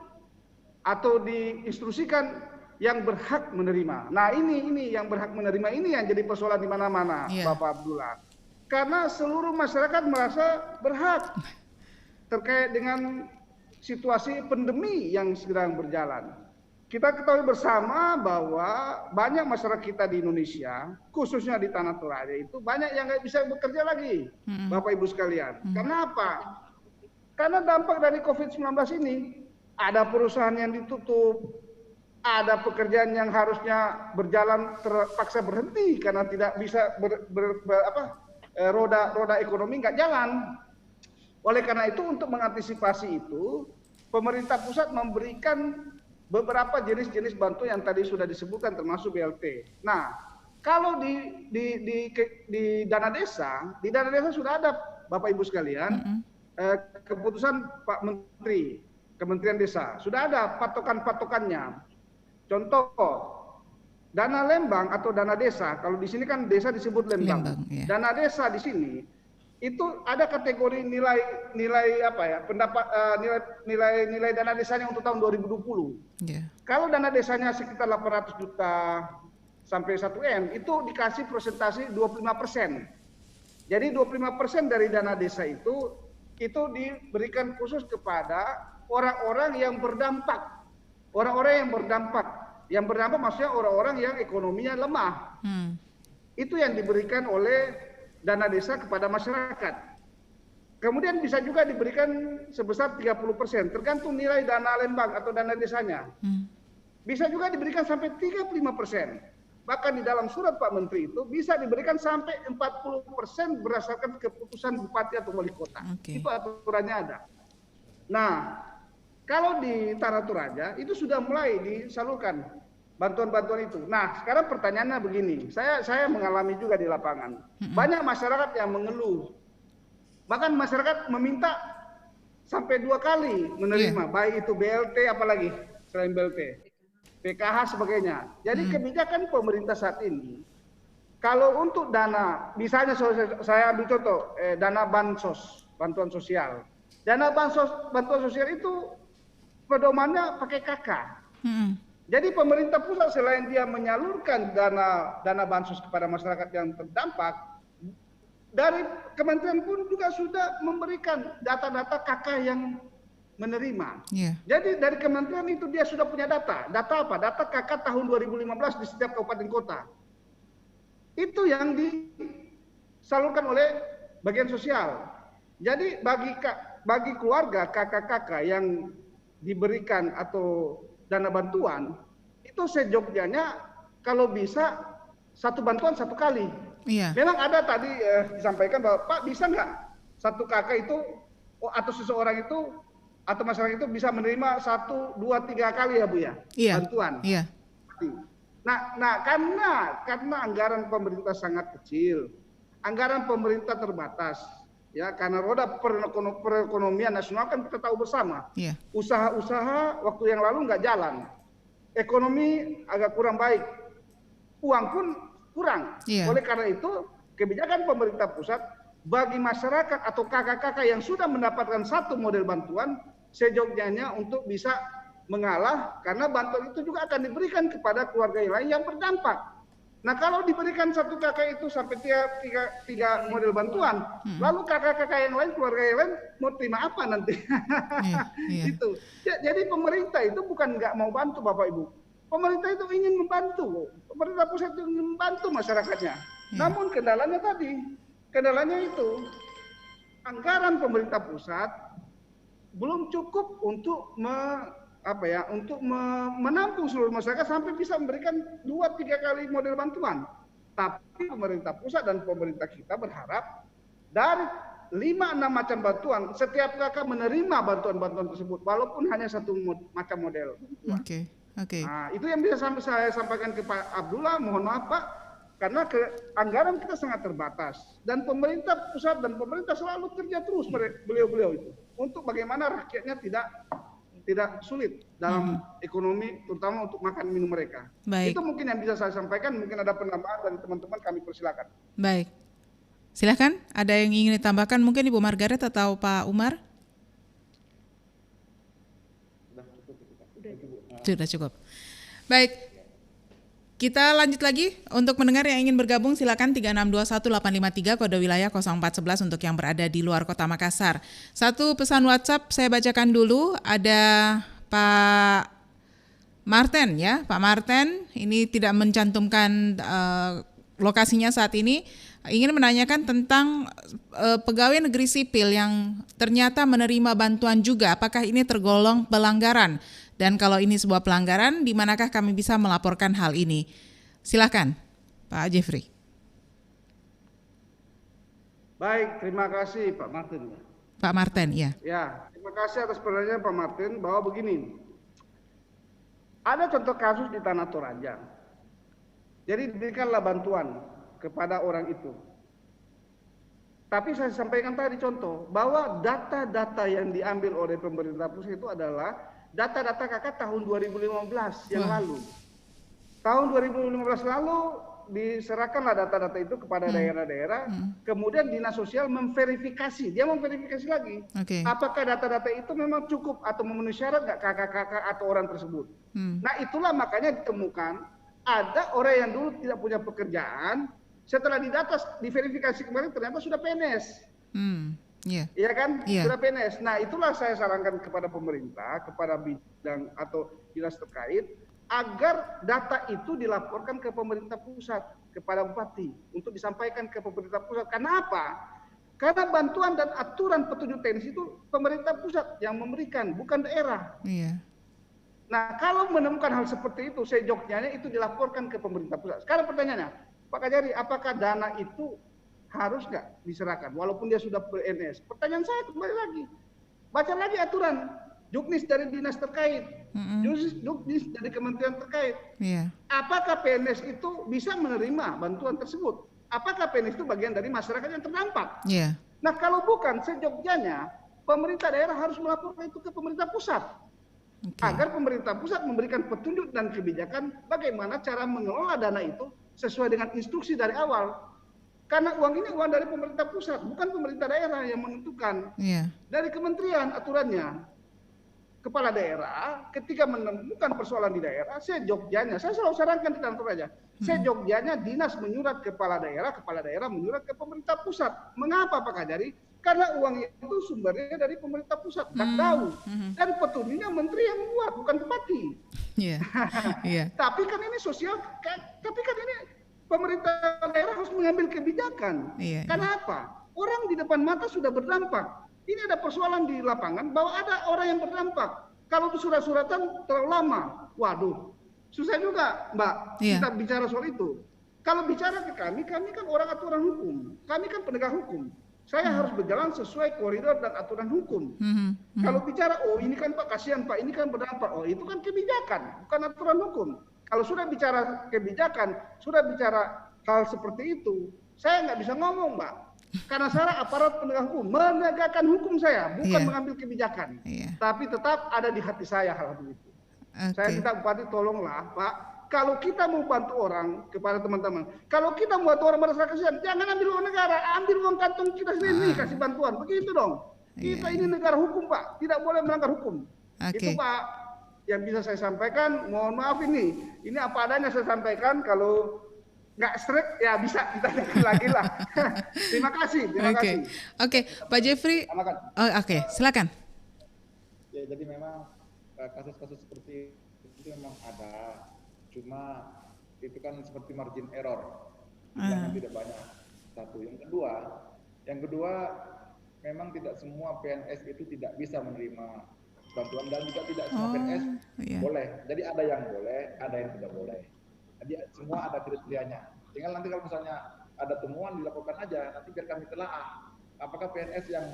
atau diinstruksikan yang berhak menerima. Nah, ini yang berhak menerima ini yang jadi persoalan di mana-mana, Bapak Abdullah. Karena seluruh masyarakat merasa berhak terkait dengan situasi pandemi yang sedang berjalan. Kita ketahui bersama bahwa banyak masyarakat kita di Indonesia, khususnya di Tanah Toraja itu banyak yang nggak bisa bekerja lagi, Bapak Ibu sekalian. Karena apa? Karena dampak dari COVID-19 ini, ada perusahaan yang ditutup, ada pekerjaan yang harusnya berjalan terpaksa berhenti karena tidak bisa roda ekonomi nggak jalan. Oleh karena itu, untuk mengantisipasi itu, pemerintah pusat memberikan beberapa jenis-jenis bantuan yang tadi sudah disebutkan, termasuk BLT. Nah, kalau di dana desa sudah ada, Bapak Ibu sekalian, keputusan Pak Menteri, Kementerian Desa sudah ada patokan-patokannya. Contoh, dana lembang atau dana desa, kalau di sini kan desa disebut lembang. Dana desa di sini itu ada kategori nilai dana desanya untuk tahun 2020. Kalau dana desanya sekitar 800 juta sampai 1 M, itu dikasih persentase 25%. Jadi 25% dari dana desa itu diberikan khusus kepada orang-orang yang berdampak. Orang-orang yang berdampak. Yang berdampak maksudnya orang-orang yang ekonominya lemah. Itu yang diberikan oleh dana desa kepada masyarakat. Kemudian bisa juga diberikan sebesar 30%, tergantung nilai dana lembang atau dana desanya. Bisa juga diberikan sampai 35%. Bahkan di dalam surat Pak Menteri itu bisa diberikan sampai 40% berdasarkan keputusan bupati atau wali kota. Itu aturannya ada. Nah, kalau di Tanah Toraja itu sudah mulai disalurkan bantuan-bantuan itu. Nah, sekarang pertanyaannya begini, saya mengalami juga di lapangan. Banyak masyarakat yang mengeluh. Bahkan masyarakat meminta sampai 2 kali menerima, baik itu BLT apalagi selain BLT, PKH sebagainya. Jadi kebijakan pemerintah saat ini, kalau untuk dana, misalnya saya ambil contoh, dana bansos, bantuan sosial. Dana bantuan sosial itu pedomannya pakai KK. Jadi pemerintah pusat selain dia menyalurkan dana bansos kepada masyarakat yang terdampak, dari kementerian pun juga sudah memberikan data-data KK yang menerima. Jadi dari kementerian itu dia sudah punya data. Data apa? Data KK tahun 2015 di setiap kabupaten kota. Itu yang salurkan oleh bagian sosial. Jadi bagi keluarga kakak-kakak yang diberikan atau dana bantuan itu sejogjanya kalau bisa satu bantuan satu kali. Iya. Memang ada tadi disampaikan bahwa Pak bisa nggak satu kakak itu atau seseorang itu atau masyarakat itu bisa menerima 1, 2, 3 kali ya Bu ya Iya. bantuan. Iya. Nah karena anggaran pemerintah sangat kecil, anggaran pemerintah terbatas, ya karena roda perekonomian nasional kan kita tahu bersama. Iya. Usaha-usaha waktu yang lalu nggak jalan, ekonomi agak kurang baik, uang pun kurang. Iya. Oleh karena itu kebijakan pemerintah pusat bagi masyarakat atau kakak-kakak yang sudah mendapatkan satu model bantuan sejogjanya untuk bisa mengalah karena bantuan itu juga akan diberikan kepada keluarga yang lain yang terdampak. Nah kalau diberikan satu kakak itu sampai tiga model bantuan, lalu kakak-kakak yang lain, keluarga yang lain mau terima apa nanti? Iya. Itu. Jadi pemerintah itu bukan nggak mau bantu Bapak Ibu. Pemerintah itu ingin membantu. Pemerintah pusat itu ingin membantu masyarakatnya. Namun kendalanya itu anggaran pemerintah pusat belum cukup untuk menampung seluruh masyarakat sampai bisa memberikan 2-3 kali model bantuan. Tapi pemerintah pusat dan pemerintah kita berharap dari 5-6 macam bantuan, setiap kakak menerima bantuan-bantuan tersebut walaupun hanya satu macam model. Oke. Nah, itu yang bisa saya sampaikan ke Pak Abdullah, mohon maaf Pak, karena anggaran kita sangat terbatas dan pemerintah pusat dan pemerintah selalu kerja terus beliau-beliau itu untuk bagaimana rakyatnya tidak sulit dalam ekonomi, terutama untuk makan minum mereka. Baik. Itu mungkin yang bisa saya sampaikan, mungkin ada penambahan dari teman-teman kami persilakan. Baik. Silakan, ada yang ingin ditambahkan mungkin Ibu Margaret atau Pak Umar? Sudah cukup. Baik. Kita lanjut lagi. Untuk mendengar yang ingin bergabung silakan 3621853 kode wilayah 0411 untuk yang berada di luar Kota Makassar. Satu pesan WhatsApp saya bacakan dulu, ada Pak Marten ya. Pak Marten ini tidak mencantumkan lokasinya saat ini. Ingin menanyakan tentang pegawai negeri sipil yang ternyata menerima bantuan juga. Apakah ini tergolong pelanggaran? Dan kalau ini sebuah pelanggaran, di manakah kami bisa melaporkan hal ini? Silakan, Pak Jeffrey. Baik, terima kasih Pak Martin. Pak Martin, ya. Ya, terima kasih atas pertanyaannya Pak Martin, bahwa begini, ada contoh kasus di Tanah Toraja. Jadi diberikanlah bantuan kepada orang itu. Tapi saya sampaikan tadi contoh, bahwa data-data yang diambil oleh pemerintah pusat itu adalah data-data kakak tahun 2015 yang lalu. Tahun 2015 lalu diserahkanlah data-data itu kepada daerah-daerah, kemudian Dinas Sosial memverifikasi, dia memverifikasi lagi. Apakah data-data itu memang cukup atau memenuhi syarat nggak kakak-kakak atau orang tersebut. Nah itulah makanya ditemukan ada orang yang dulu tidak punya pekerjaan, setelah didata, diverifikasi kemarin ternyata sudah PNS. Iya kan? Sudah PNS. Nah itulah saya sarankan kepada pemerintah, kepada bidang atau dinas terkait, agar data itu dilaporkan ke pemerintah pusat, kepada bupati, untuk disampaikan ke pemerintah pusat. Karena apa? Karena bantuan dan aturan petunjuk teknis itu pemerintah pusat yang memberikan, bukan daerah. Nah kalau menemukan hal seperti itu, sejogjanya itu dilaporkan ke pemerintah pusat. Sekarang pertanyaannya, Pak Kajari, apakah dana itu harus nggak diserahkan walaupun dia sudah PNS? Pertanyaan saya kembali lagi, baca lagi aturan juknis dari dinas terkait, juknis dari kementerian terkait. Apakah PNS itu bisa menerima bantuan tersebut? Apakah PNS itu bagian dari masyarakat yang terdampak? Nah kalau bukan, sejogjanya pemerintah daerah harus melaporkan itu ke pemerintah pusat, agar pemerintah pusat memberikan petunjuk dan kebijakan bagaimana cara mengelola dana itu sesuai dengan instruksi dari awal. Karena uang ini uang dari pemerintah pusat, bukan pemerintah daerah yang menentukan. Dari kementerian aturannya. Kepala daerah ketika menemukan persoalan di daerah, sejogjanya, saya selalu sarankan di Tanah Toraja, sejogjanya dinas menyurat kepala daerah menyurat ke pemerintah pusat. Mengapa Pak Kajari? Karena uang itu sumbernya dari pemerintah pusat, nggak tahu. Dan petunjuknya menteri yang membuat, bukan bupati. Tapi kan ini sosial, tapi kan ini pemerintah daerah harus mengambil kebijakan. Iya. Kenapa? Orang di depan mata sudah berdampak. Ini ada persoalan di lapangan bahwa ada orang yang berdampak. Kalau itu surat-suratan terlalu lama, waduh, susah juga, Mbak, Iya. kita bicara soal itu. Kalau bicara ke kami kan orang aturan hukum, kami kan penegak hukum. Saya harus berjalan sesuai koridor dan aturan hukum. Kalau bicara, oh ini kan Pak, kasihan Pak, ini kan berdampak, oh itu kan kebijakan, bukan aturan hukum. Kalau sudah bicara kebijakan, sudah bicara hal seperti itu, saya nggak bisa ngomong, Mbak. Karena saya aparat penegak hukum, menegakkan hukum saya, bukan Iya. mengambil kebijakan. Iya. Tapi tetap ada di hati saya hal itu. Saya Oke. minta Bupati tolonglah, Pak. Kalau kita mau bantu orang, kepada teman-teman, kalau kita mau bantu orang merasa kasihan, jangan ambil uang negara, ambil uang kantong kita sendiri, kasih bantuan. Begitu dong. Kita Iya. ini negara hukum, Pak. Tidak boleh melanggar hukum. Oke. Itu, Pak, yang bisa saya sampaikan. Mohon maaf ini apa adanya saya sampaikan. Kalau nggak strike, ya bisa kita dengar lagi lah. Terima kasih. Oke, Pak Jeffrey. Silakan. Oh, oke, silakan. Ya, jadi memang kasus-kasus seperti itu memang ada, cuma itu kan seperti margin error, jumlahnya tidak banyak. Satu, yang kedua memang tidak semua PNS itu tidak bisa menerima bantuan dan juga tidak semua PNS iya. boleh. Jadi ada yang boleh, ada yang tidak boleh. Jadi semua ada kriterianya. Tinggal nanti kalau misalnya ada temuan dilaporkan aja, nanti biar kami telaah apakah PNS yang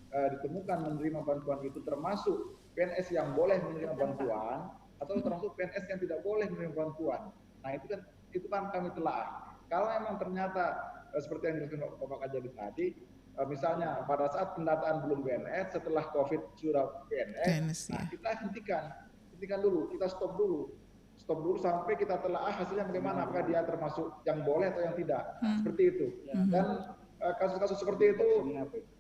ditemukan menerima bantuan itu termasuk PNS yang boleh menerima bantuan atau termasuk PNS yang tidak boleh menerima bantuan. Nah itu kan kami telaah. Kalau memang ternyata seperti yang dilakukan Bapak Kajari tadi, misalnya pada saat pendataan belum PNS, setelah COVID sudah PNS, nah kita hentikan dulu, kita stop dulu sampai kita telaah hasilnya bagaimana, apakah dia termasuk yang boleh atau yang tidak, seperti itu. Dan kasus-kasus seperti itu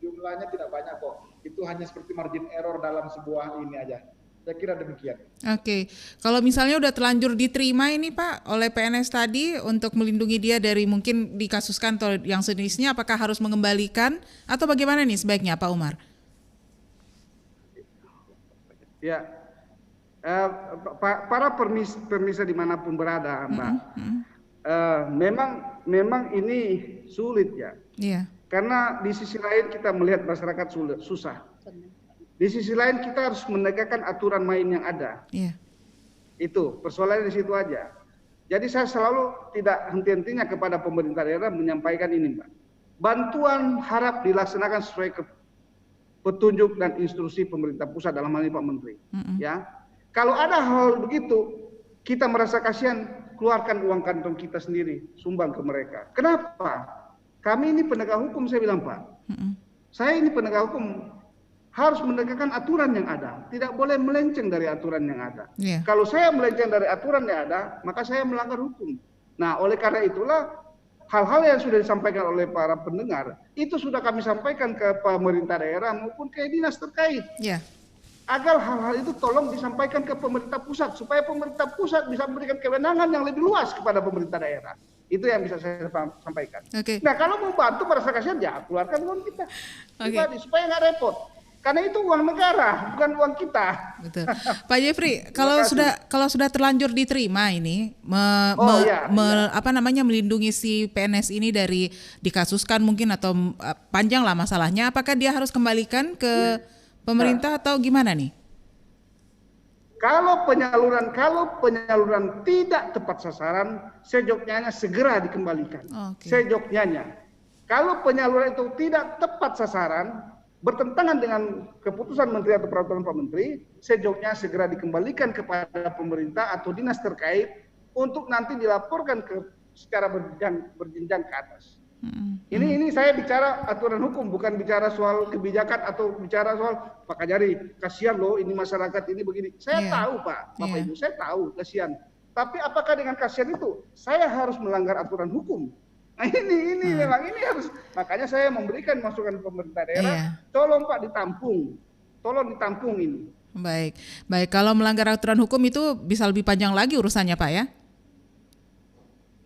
jumlahnya tidak banyak kok. Itu hanya seperti margin error dalam sebuah ini aja. Saya kira demikian. Oke, kalau misalnya udah terlanjur diterima ini Pak oleh PNS tadi untuk melindungi dia dari mungkin dikasuskan atau yang sejenisnya, apakah harus mengembalikan atau bagaimana nih sebaiknya Pak Umar? Ya, para permisa dimanapun berada, Mbak, memang ini sulit ya. Iya. Karena di sisi lain kita melihat masyarakat susah. Di sisi lain kita harus menegakkan aturan main yang ada. Iya. Itu persoalannya di situ aja. Jadi saya selalu tidak henti-hentinya kepada pemerintah daerah menyampaikan ini, Mbak. Bantuan harap dilaksanakan sesuai petunjuk dan instruksi pemerintah pusat, dalam hal ini Pak Menteri. Ya, kalau ada hal begitu, kita merasa kasihan, keluarkan uang kantong kita sendiri, sumbang ke mereka. Kenapa? Kami ini penegak hukum, saya bilang Pak. Saya ini penegak hukum, harus menegakkan aturan yang ada, tidak boleh melenceng dari aturan yang ada. Yeah. Kalau saya melenceng dari aturan yang ada, maka saya melanggar hukum. Nah, oleh karena itulah hal-hal yang sudah disampaikan oleh para pendengar itu sudah kami sampaikan ke pemerintah daerah maupun ke dinas terkait. Yeah. Agar hal-hal itu tolong disampaikan ke pemerintah pusat supaya pemerintah pusat bisa memberikan kewenangan yang lebih luas kepada pemerintah daerah. Itu yang bisa saya sampaikan. Okay. Nah, kalau mau bantu merasa kasihan, ya keluarkan uang kita. Okay. Supaya nggak repot. Karena itu uang negara, bukan uang kita. Betul. Pak Jeffrey, kalau sudah terlanjur diterima ini, melindungi si PNS ini dari dikasuskan mungkin atau panjang lah masalahnya, apakah dia harus kembalikan ke pemerintah atau gimana nih? Kalau penyaluran tidak tepat sasaran, sejoknya segera dikembalikan. Okay. Sejoknya. Kalau penyaluran itu tidak tepat sasaran, bertentangan dengan keputusan Menteri atau peraturan Pak Menteri, sejoknya segera dikembalikan kepada pemerintah atau dinas terkait untuk nanti dilaporkan secara berjenjang ke atas. Ini saya bicara aturan hukum, bukan bicara soal kebijakan atau bicara soal Pak Kajari, kasihan loh ini masyarakat ini begini. Saya tahu Pak, Bapak Ibu, saya tahu kasihan. Tapi apakah dengan kasihan itu saya harus melanggar aturan hukum? Nah ini memang ini harus, makanya saya memberikan masukan pemerintah daerah, tolong Pak tolong ditampung ini. Baik, kalau melanggar aturan hukum itu bisa lebih panjang lagi urusannya Pak ya?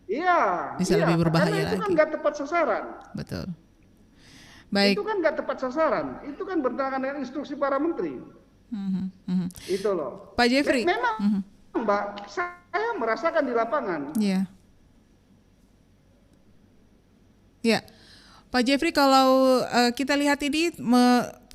Iya. Bisa lebih berbahaya karena itu lagi. Kan nggak tepat sasaran. Betul. Baik. Itu kan nggak tepat sasaran, itu kan bertentangan dengan instruksi para menteri. Itu loh. Pak Jeffrey. Memang Mbak, saya merasakan di lapangan. Iya. Ya, Pak Jeffrey, kalau kita lihat ini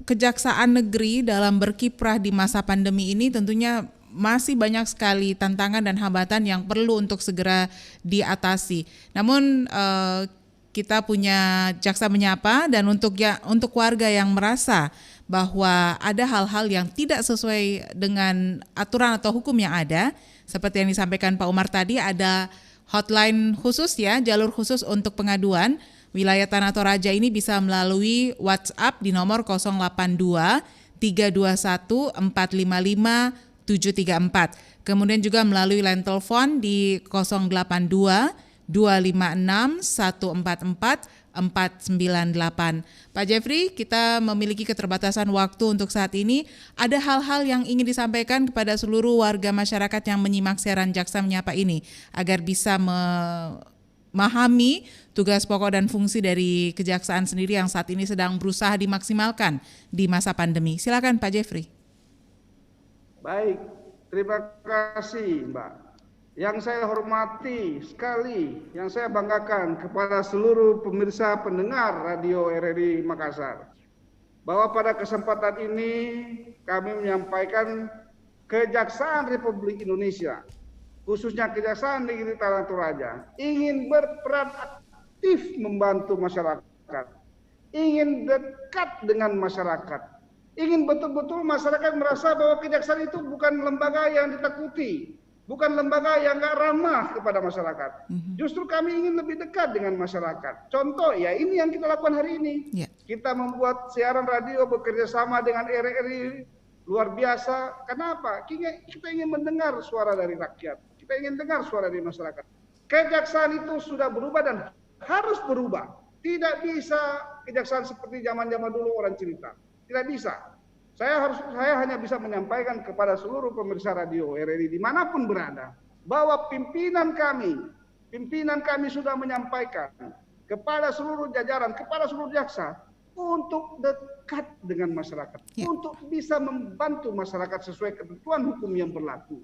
Kejaksaan Negeri dalam berkiprah di masa pandemi ini tentunya masih banyak sekali tantangan dan hambatan yang perlu untuk segera diatasi. Namun kita punya Jaksa Menyapa, dan untuk warga yang merasa bahwa ada hal-hal yang tidak sesuai dengan aturan atau hukum yang ada, seperti yang disampaikan Pak Umar tadi, ada hotline khusus ya, jalur khusus untuk pengaduan. Wilayah Tanah Toraja ini bisa melalui WhatsApp di nomor 082 321 455 734. Kemudian juga melalui line telepon di 082 256 144 498. Pak Jeffrey, kita memiliki keterbatasan waktu untuk saat ini. Ada hal-hal yang ingin disampaikan kepada seluruh warga masyarakat yang menyimak siaran Jaksa Menyapa ini agar bisa memahami tugas pokok dan fungsi dari kejaksaan sendiri yang saat ini sedang berusaha dimaksimalkan di masa pandemi. Silakan Pak Jeffrey. Baik, terima kasih Mbak. Yang saya hormati sekali, yang saya banggakan kepada seluruh pemirsa pendengar Radio RRI Makassar, bahwa pada kesempatan ini kami menyampaikan Kejaksaan Republik Indonesia, khususnya Kejaksaan Negeri Tanah Toraja, ingin berperan aktif membantu masyarakat, ingin dekat dengan masyarakat, ingin betul-betul masyarakat merasa bahwa kejaksaan itu bukan lembaga yang ditakuti, bukan lembaga yang nggak ramah kepada masyarakat. Justru kami ingin lebih dekat dengan masyarakat. Contoh ya, ini yang kita lakukan hari ini. Kita membuat siaran radio bekerja sama dengan RRI, luar biasa. Kenapa? Kita ingin mendengar suara dari rakyat. Kita ingin dengar suara dari masyarakat. Kejaksaan itu sudah berubah dan harus berubah. Tidak bisa kejaksaan seperti zaman-zaman dulu orang cerita. Tidak bisa. Saya hanya bisa menyampaikan kepada seluruh pemirsa radio RRI dimanapun berada, bahwa pimpinan kami sudah menyampaikan kepada seluruh jajaran, kepada seluruh jaksa, untuk dekat dengan masyarakat, untuk bisa membantu masyarakat sesuai ketentuan hukum yang berlaku.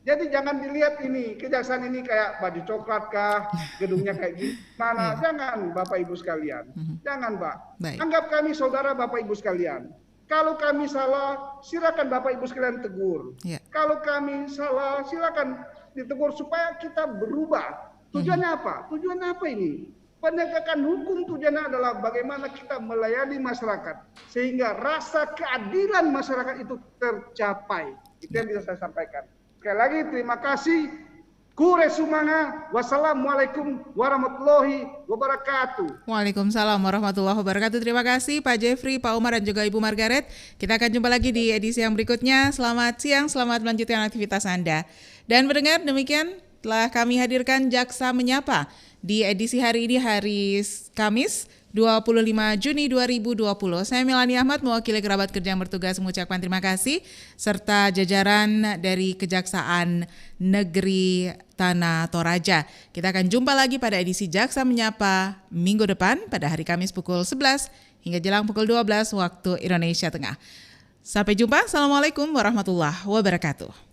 Jadi jangan dilihat ini, kejaksaan ini kayak baju coklat kah, gedungnya kayak gimana. Jangan Bapak Ibu sekalian, jangan Pak. Anggap kami saudara Bapak Ibu sekalian. Kalau kami salah, silakan Bapak Ibu sekalian tegur. Kalau kami salah, silakan ditegur supaya kita berubah. Tujuannya apa? Tujuannya apa ini? Penegakan hukum tujuannya adalah bagaimana kita melayani masyarakat sehingga rasa keadilan masyarakat itu tercapai. Itu yang bisa saya sampaikan. Sekali lagi terima kasih. Kure sumanga, wassalamualaikum warahmatullahi wabarakatuh. Waalaikumsalam warahmatullahi wabarakatuh. Terima kasih Pak Jeffrey, Pak Umar, dan juga Ibu Margaret. Kita akan jumpa lagi di edisi yang berikutnya. Selamat siang, selamat melanjutkan aktivitas Anda. Dan mendengar demikian telah kami hadirkan Jaksa Menyapa di edisi hari ini, hari Kamis 25 Juni 2020. Saya Melani Ahmad mewakili kerabat kerja yang bertugas mengucapkan terima kasih serta jajaran dari Kejaksaan Negeri Tanah Toraja. Kita akan jumpa lagi pada edisi Jaksa Menyapa minggu depan pada hari Kamis pukul 11 hingga jelang pukul 12 waktu Indonesia Tengah. Sampai jumpa. Assalamualaikum warahmatullahi wabarakatuh.